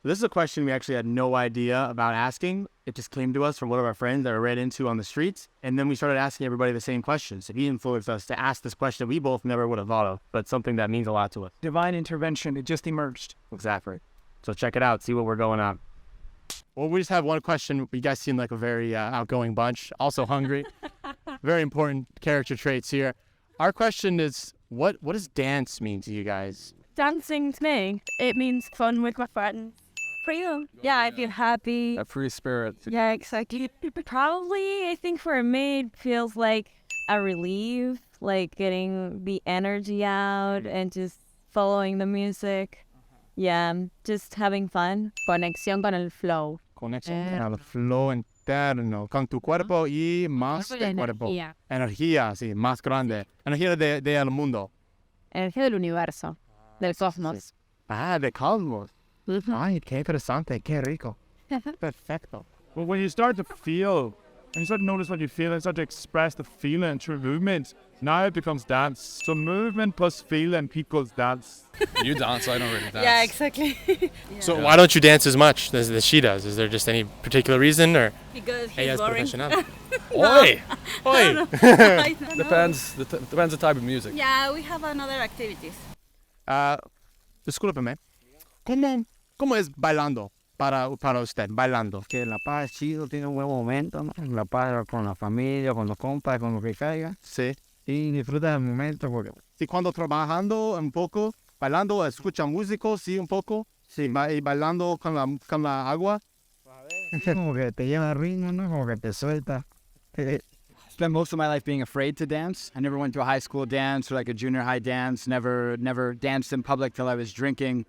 This is a question we actually had no idea about asking. It just came to us from one of our friends that we ran into on the streets. And then we started asking everybody the same questions. So he influenced us to ask this question we both never would have thought of, but something that means a lot to us. Divine intervention. It just emerged. Exactly. So check it out. See what we're going on. Well, we just have one question. You guys seem like a very outgoing bunch. Also hungry. Very important character traits here. Our question is, what does dance mean to you guys? Dancing to me, it means fun with my friends. Freedom. Yeah, I feel happy. A free spirit. Yeah, exactly. Probably, I think for me, it feels like a relief, like getting the energy out and just following the music. Yeah, just having fun. Conexión con el flow. Conexión con el flow interno, con tu cuerpo y más de cuerpo. Energía, sí, más grande. Energía del mundo. Energía del universo, del cosmos. Ah, del cosmos. Ay, qué interesante, qué rico. Perfecto. Well, when you start to feel, and you start to notice what you feel and start to express the feeling through movement, now it becomes dance. So movement plus feeling equals dance. You dance, I don't really dance. Yeah, exactly. So why don't you dance as much as she does? Is there just any particular reason, or? Because Ella he's es boring. profesional. Oi! Oi! Depends the type of music. Yeah, we have another activities. Discúlpeme. ¿Cómo es bailando para usted? Bailando. Que La Paz es chido, tiene un buen momento, ¿no? La Paz con la familia, con los compas, con lo que caiga. Sí. Y disfruta del momento porque... Sí, cuando trabajando un poco, bailando, escucha música, sí, un poco. Sí, y bailando con la agua. Como que te lleva al ritmo, ¿no? Como que te suelta. Spent most of my life being afraid to dance. I never went to a high school dance or like a junior high dance. Never danced in public till I was drinking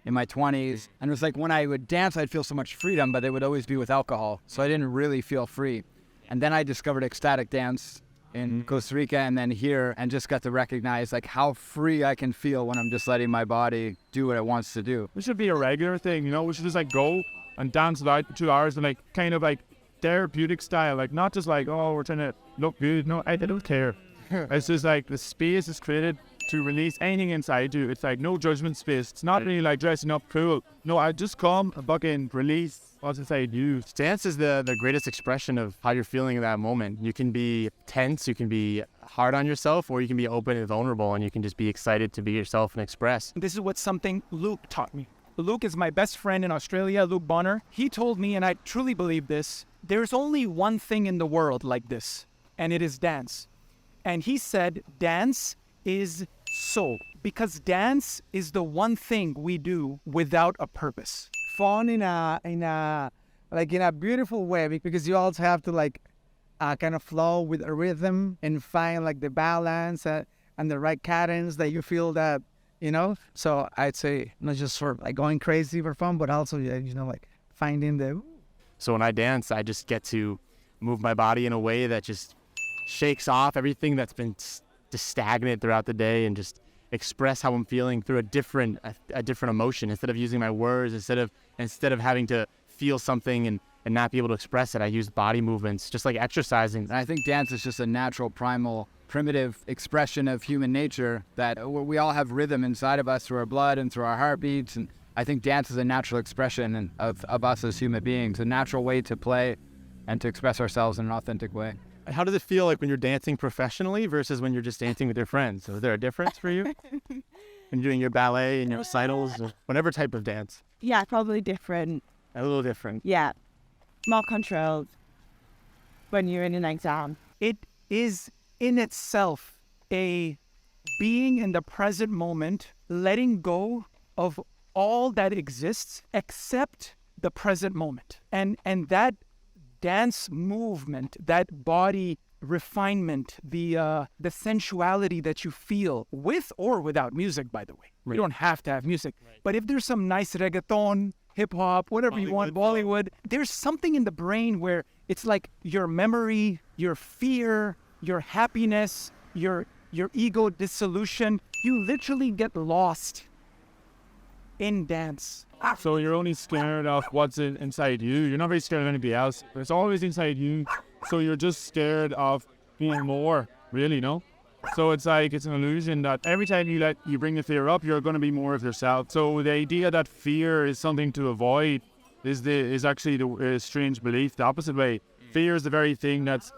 in my 20s. And it was like when I would dance, I'd feel so much freedom, but it would always be with alcohol. So I didn't really feel free. And then I discovered ecstatic dance in Costa Rica and then here, and just got to recognize like how free I can feel when I'm just letting my body do what it wants to do. This should be a regular thing, you know? We should just like go and dance it out for 2 hours and like kind of like therapeutic style, like not just like, oh, we're trying to look good. No, I don't care. It's just like the space is created to release anything inside you. It's like no judgment space. It's not really like dressing up cool. No, I just come and fucking release what's inside you. Dance is the greatest expression of how you're feeling in that moment. You can be tense, you can be hard on yourself, or you can be open and vulnerable, and you can just be excited to be yourself and express. This is what something Luke taught me. Luke is my best friend in Australia, Luke Bonner. He told me, and I truly believe this, there's only one thing in the world like this, and it is dance. And he said, dance is soul, because dance is the one thing we do without a purpose. Fun in a beautiful way, because you also have to like kind of flow with a rhythm and find like the balance and the right cadence that you feel that, you know. So I'd say not just sort of like going crazy for fun, but also, you know, like finding the... So when I dance, I just get to move my body in a way that just shakes off everything that's been just stagnant throughout the day, and just express how I'm feeling through a different emotion. Instead of using my words, instead of having to feel something and not be able to express it, I use body movements, just like exercising. And I think dance is just a natural, primal, primitive expression of human nature, that we all have rhythm inside of us through our blood and through our heartbeats. And I think dance is a natural expression of us as human beings, a natural way to play and to express ourselves in an authentic way. How does it feel like when you're dancing professionally versus when you're just dancing with your friends? So is there a difference for you? When you're doing your ballet and your recitals, or whatever type of dance? Yeah, probably different. A little different. Yeah, more controlled when you're in an exam. It is in itself a being in the present moment, letting go of all that exists except the present moment. And that dance movement, that body refinement, the sensuality that you feel with or without music, by the way. Right. You don't have to have music. Right. But if there's some nice reggaeton, hip-hop, whatever you want, Bollywood, there's something in the brain where it's like your memory, your fear, your happiness, your ego dissolution, you literally get lost in dance. So you're only scared of what's inside you. You're not very scared of anybody else. It's always inside you. So you're just scared of being more, really, no? So it's like, it's an illusion that every time you bring the fear up, you're going to be more of yourself. So the idea that fear is something to avoid is actually the strange belief, the opposite way. Fear is the very thing that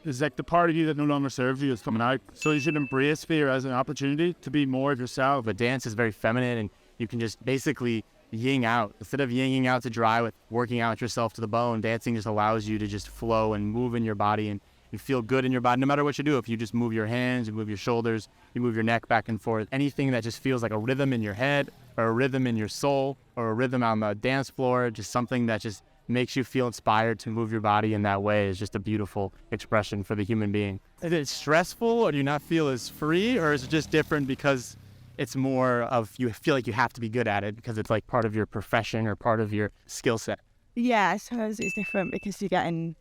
is like the part of you that no longer serves you is coming out. So you should embrace fear as an opportunity to be more of yourself. But dance is very feminine, and you can just basically ying out. Instead of yinging out to dry with working out yourself to the bone, dancing just allows you to just flow and move in your body, and you feel good in your body no matter what you do. If you just move your hands, you move your shoulders, you move your neck back and forth, anything that just feels like a rhythm in your head or a rhythm in your soul or a rhythm on the dance floor, just something that just makes you feel inspired to move your body in that way is just a beautiful expression for the human being. Is it stressful, or do you not feel as free, or is it just different because it's more of you feel like you have to be good at it because it's like part of your profession or part of your skill set? Yeah, I suppose it's different because you're getting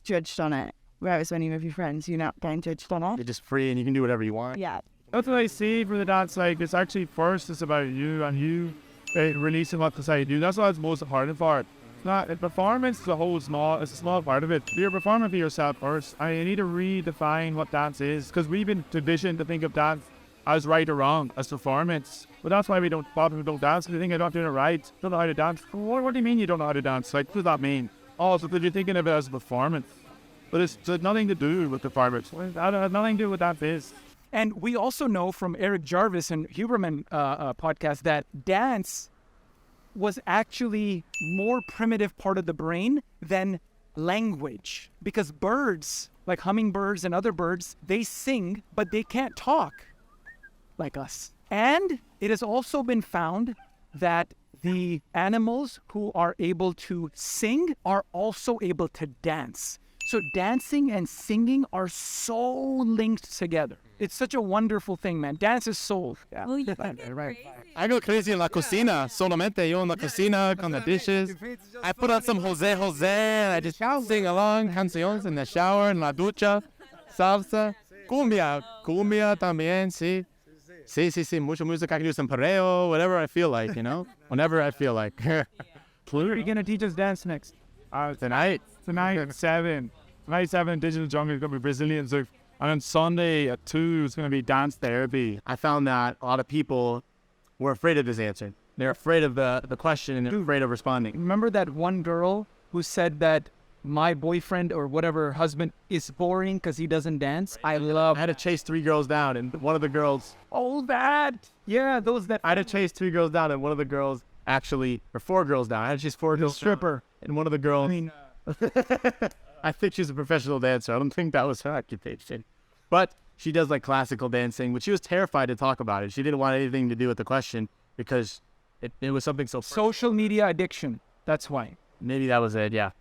judged on it. Whereas when you're with your friends, you're not getting judged on it. You're just free and you can do whatever you want. Yeah. That's what I see for the dance. Like, it's actually first, it's about you and you releasing what society do. That's what's most important for it. It's not, performance is it's a small part of it. You're performing for yourself first. And you need to redefine what dance is, because we've been conditioned to think of dance as right or wrong, as performance. But that's why we don't dance. They think I'm not doing it right. Don't know how to dance. What do you mean you don't know how to dance? Like, what does that mean? Oh, so you're thinking of it as a performance. But it's nothing to do with the performance. It has nothing to do with that biz. And we also know from Eric Jarvis and Huberman podcast that dance was actually more primitive part of the brain than language. Because birds, like hummingbirds and other birds, they sing, but they can't talk like us. And it has also been found that the animals who are able to sing are also able to dance. So dancing and singing are so linked together. It's such a wonderful thing, man. Dance is soul. Yeah. Well, you Right. I go crazy in la cocina. Solamente yo en la cocina con the dishes. I put on some Jose Jose and I just sing along canciones in the shower, en la ducha, salsa, cumbia también, sí. Sí, mucha música. I can do some perreo, whatever I feel like, whenever I feel like. Where are you going to teach us dance next? Tonight. Tonight at 7. Tonight at 7, Digital Jungle is going to be Brazilian Zouk. And on Sunday at 2, it's going to be dance therapy. I found that a lot of people were afraid of this answer. They're afraid of the question and they're afraid of responding. Remember that one girl who said that my boyfriend or whatever husband is boring because he doesn't dance? I had to chase 3 girls down, and one of the girls... Oh, that! Yeah, those that... I had to chase 3 girls down, and one of the girls actually... Or 4 girls down. I had to chase 4 girls stripper. Down, and one of the girls... I mean... I think she's a professional dancer. I don't think that was her occupation. But she does like classical dancing, but she was terrified to talk about it. She didn't want anything to do with the question because it was something so... Social media addiction. That's why. Maybe that was it, yeah.